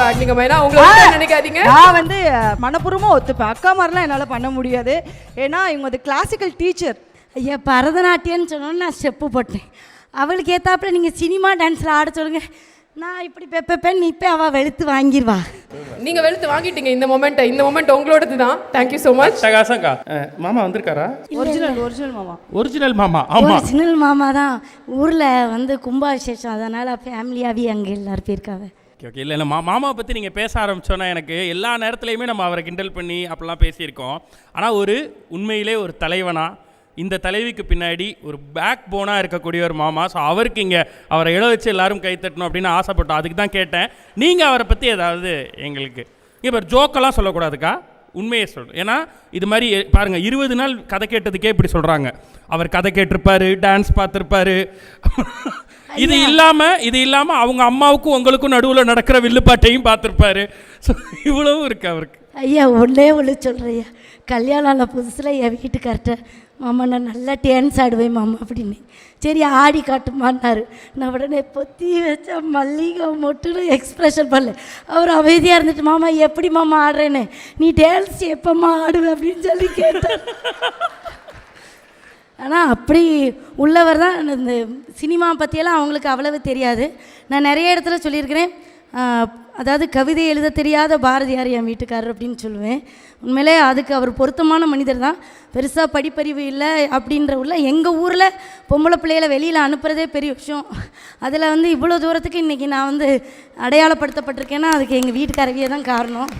ஆடினீங்க மைனா. உங்களை நினைக்காதீங்க. நான் வந்து மனப்பூர்வமாக ஒத்துப்பேன். அக்கா மாதிரிலாம் என்னால் பண்ண முடியாது. ஏன்னா இவங்க வந்து கிளாசிக்கல் டீச்சர். ஐயா பரதநாட்டியம்னு சொன்னோன்னு நான் ஸ்டெப்பு போட்டேன். அவளுக்கு ஏற்றாப்புல நீங்கள் சினிமா டான்ஸில் ஆட சொல்லுங்க, நான் இப்படி பெப்பேன் நிற்பேன், அவள் வெளுத்து வாங்கிடுவா. நீங்கள் வெளுத்து வாங்கிட்டீங்க. இந்த மொமெண்ட் உங்களோடது தான். Thank you so much. சகாசங்கா மாமா வந்திருக்காரா? ஒரிஜினல் மாமா. ஒரிஜினல் மாமா. ஆமாம், ஒரிஜினல் மாமா தான். ஊரில் வந்து கும்பாபிஷேகம், அதனால் ஃபேமிலியாகவே அங்கே எல்லோரும் போயிருக்காங்க. ஓகே. இல்லை மாமாவை பற்றி நீங்கள் பேச ஆரம்பிச்சோன்னா எனக்கு எல்லா நேரத்துலையுமே நம்ம அவரை கிண்டல் பண்ணி அப்படிலாம் பேசியிருக்கோம். ஆனால் உண்மையிலே ஒரு தலைவனாக, இந்த தலைவிக்கு பின்னாடி ஒரு பேக் போனாக இருக்கக்கூடிய ஒரு மாமா. ஸோ அவருக்கு இங்கே அவரை இட வச்சு எல்லாரும் கைத்தட்டணும் அப்படின்னு ஆசைப்பட்டோம். அதுக்கு தான் கேட்டேன். நீங்கள் அவரை பற்றி ஏதாவது எங்களுக்கு இப்போ ஜோக்கெல்லாம் சொல்லக்கூடாதுக்கா, உண்மையை சொல்லணும். ஏன்னா இது மாதிரி பாருங்கள், 20 நாள் கதை கேட்டதுக்கே இப்படி சொல்கிறாங்க. அவர் கதை கேட்டிருப்பாரு, டான்ஸ் பார்த்துருப்பாரு. இது இல்லாமல் அவங்க அம்மாவுக்கும் உங்களுக்கும் நடுவில் நடக்கிற வில்லுப்பாட்டையும் பார்த்துருப்பாரு. ஸோ இவ்வளவும் இருக்குது அவருக்கு. ஐயா ஒன்றே சொல்கிறேன். கல்யாணம் ஆன புதுசில் என் வீட்டுக்கார்ட்ட, மாமா நான் நல்லா டான்ஸ் ஆடுவேன் மாமா அப்படின்னு. சரி ஆடி காட்டுமான்னாரு. நான் உடனே பொத்தி வச்சா மல்லிகை மொட்டுன்னு எக்ஸ்ப்ரெஷன் பண்ணல. அவர் அமைதியாக இருந்துட்டு, மாமா எப்படி மாமா ஆடுறேன்னு, நீ டான்ஸ் எப்போம்மா ஆடுவேன் அப்படின்னு சொல்லி கேட்டார். ஆனால் அப்படி உள்ளவர் தான். இந்த சினிமா பற்றியெல்லாம் அவங்களுக்கு அவ்வளவு தெரியாது. நான் நிறைய இடத்துல சொல்லியிருக்கிறேன். அதாவது கவிதை எழுத தெரியாத பாரதியார் என் வீட்டுக்காரர் அப்படின்னு சொல்லுவேன். உண்மையிலே அதுக்கு அவர் பொருத்தமான மனிதர் தான். பெருசாக படிப்பறிவு இல்லை அப்படின்ற உள்ள எங்கள் ஊரில் பொம்பளை பிள்ளைகளை வெளியில் அனுப்புகிறதே பெரிய விஷயம். அதில் வந்து இவ்வளோ தூரத்துக்கு இன்றைக்கி நான் வந்து அடையாளப்படுத்தப்பட்டிருக்கேன்னா அதுக்கு எங்கள் வீட்டுக்காரவியே தான் காரணம்.